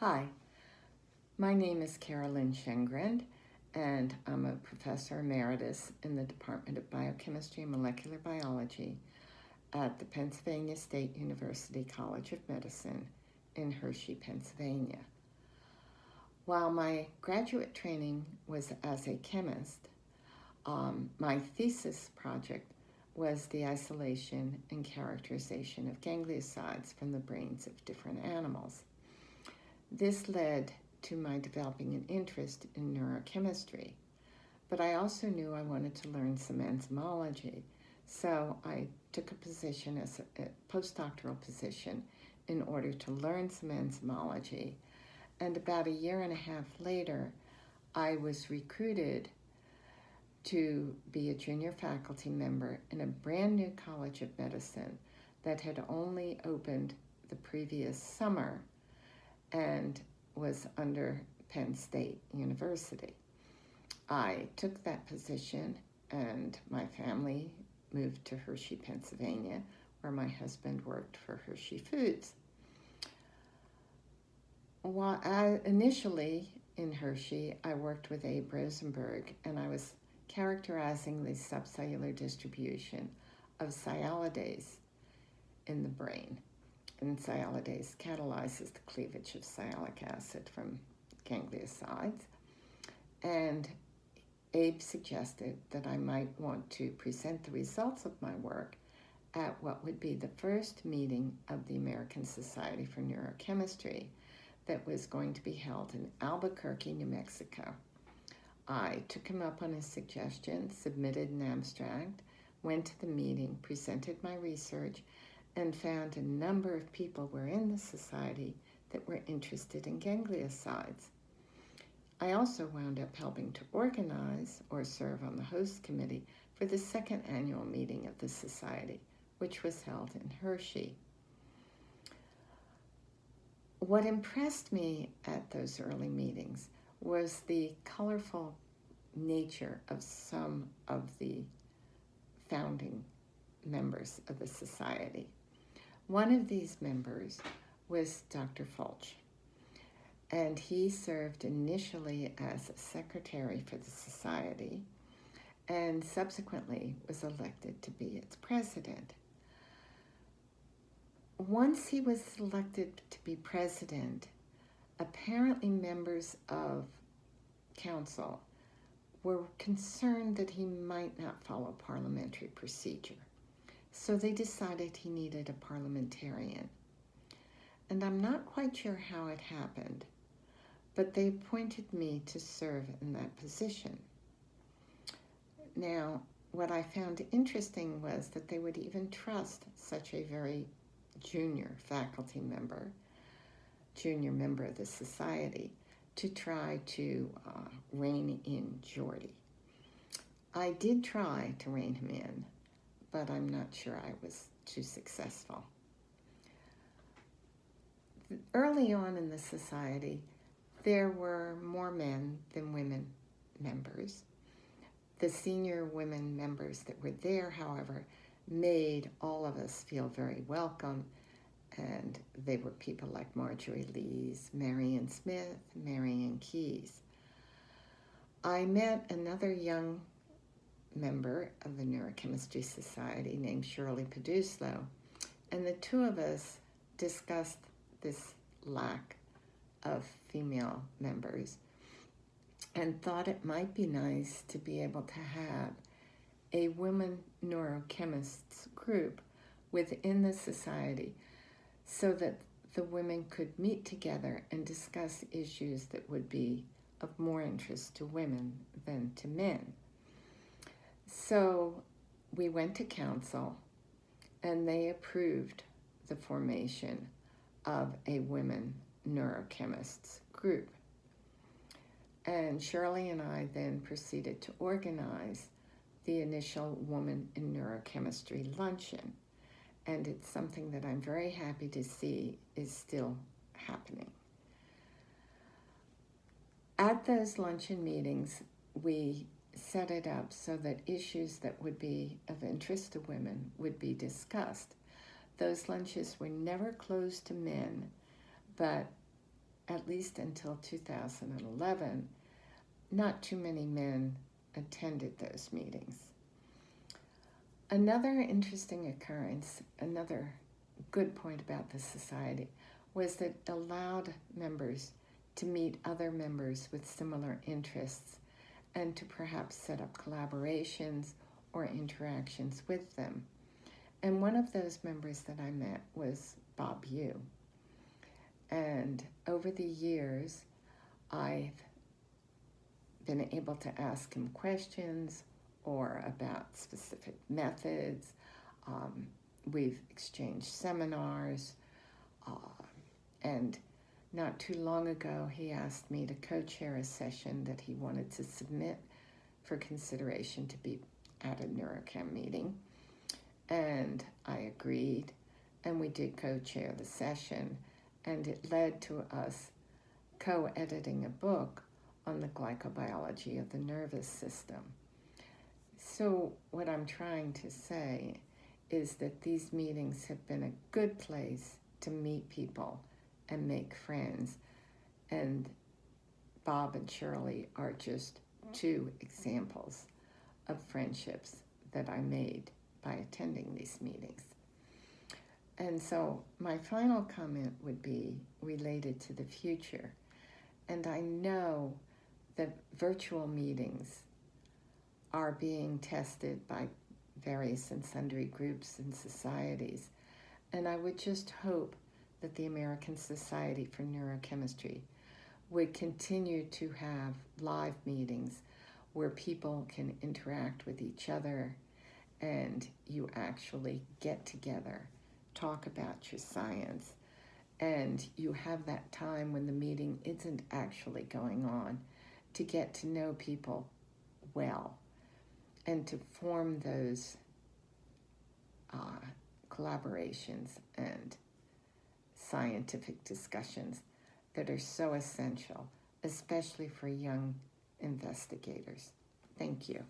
Hi, my name is Cara-Lynn Schengrund, and I'm a professor emeritus in the Department of Biochemistry and Molecular Biology at the Pennsylvania State University College of Medicine in Hershey, Pennsylvania. While my graduate training was as a chemist, my thesis project was the isolation and characterization of gangliosides from the brains of different animals. This led to my developing an interest in neurochemistry, but I also knew I wanted to learn some enzymology, so I took a position as a postdoctoral position in order to learn some enzymology, and about a year and a half later, I was recruited to be a junior faculty member in a brand new college of medicine that had only opened the previous summer and was under Penn State University. I took that position, and my family moved to Hershey, Pennsylvania, where my husband worked for Hershey Foods. Initially in Hershey, I worked with Abe Rosenberg, and I was characterizing the subcellular distribution of sialidase in the brain. And sialidase catalyzes the cleavage of sialic acid from gangliosides. And Abe suggested that I might want to present the results of my work at what would be the first meeting of the American Society for Neurochemistry that was going to be held in Albuquerque, New Mexico. I took him up on his suggestion, submitted an abstract, went to the meeting, presented my research, and found a number of people were in the society that were interested in gangliosides. I also wound up helping to organize or serve on the host committee for the second annual meeting of the society, which was held in Hershey. What impressed me at those early meetings was the colorful nature of some of the founding members of the society. One of these members was Dr. Fulch, and he served initially as a secretary for the society and subsequently was elected to be its president. Once he was selected to be president, apparently members of council were concerned that he might not follow parliamentary procedure. So they decided he needed a parliamentarian. And I'm not quite sure how it happened, but they appointed me to serve in that position. Now, what I found interesting was that they would even trust such a very junior faculty member, junior member of the society, to try to rein in Geordie. I did try to rein him in, but I'm not sure I was too successful. Early on in the society, there were more men than women members. The senior women members that were there, however, made all of us feel very welcome, and they were people like Marjorie Lees, Marion Smith, Marion Keyes. I met another young member of the Neurochemistry Society named Shirley Peduslo, and the two of us discussed this lack of female members and thought it might be nice to be able to have a women neurochemists group within the society so that the women could meet together and discuss issues that would be of more interest to women than to men. So we went to council, and they approved the formation of a women neurochemists group. And Shirley and I then proceeded to organize the initial Woman in Neurochemistry luncheon. And it's something that I'm very happy to see is still happening. At those luncheon meetings, we set it up so that issues that would be of interest to women would be discussed. Those lunches were never closed to men, but at least until 2011, not too many men attended those meetings. Another interesting occurrence, another good point about the society, was that it allowed members to meet other members with similar interests and to perhaps set up collaborations or interactions with them. And one of those members that I met was Bob Yu. And over the years, I've been able to ask him questions or about specific methods. We've exchanged seminars, and not too long ago, he asked me to co-chair a session that he wanted to submit for consideration to be at a NeuroChem meeting. And I agreed, and we did co-chair the session, and it led to us co-editing a book on the glycobiology of the nervous system. So what I'm trying to say is that these meetings have been a good place to meet people and make friends. And Bob and Shirley are just two examples of friendships that I made by attending these meetings. And so my final comment would be related to the future. And I know that virtual meetings are being tested by various and sundry groups and societies. And I would just hope that the American Society for Neurochemistry would continue to have live meetings where people can interact with each other and you actually get together, talk about your science, and you have that time when the meeting isn't actually going on to get to know people well and to form those collaborations and scientific discussions that are so essential, especially for young investigators. Thank you.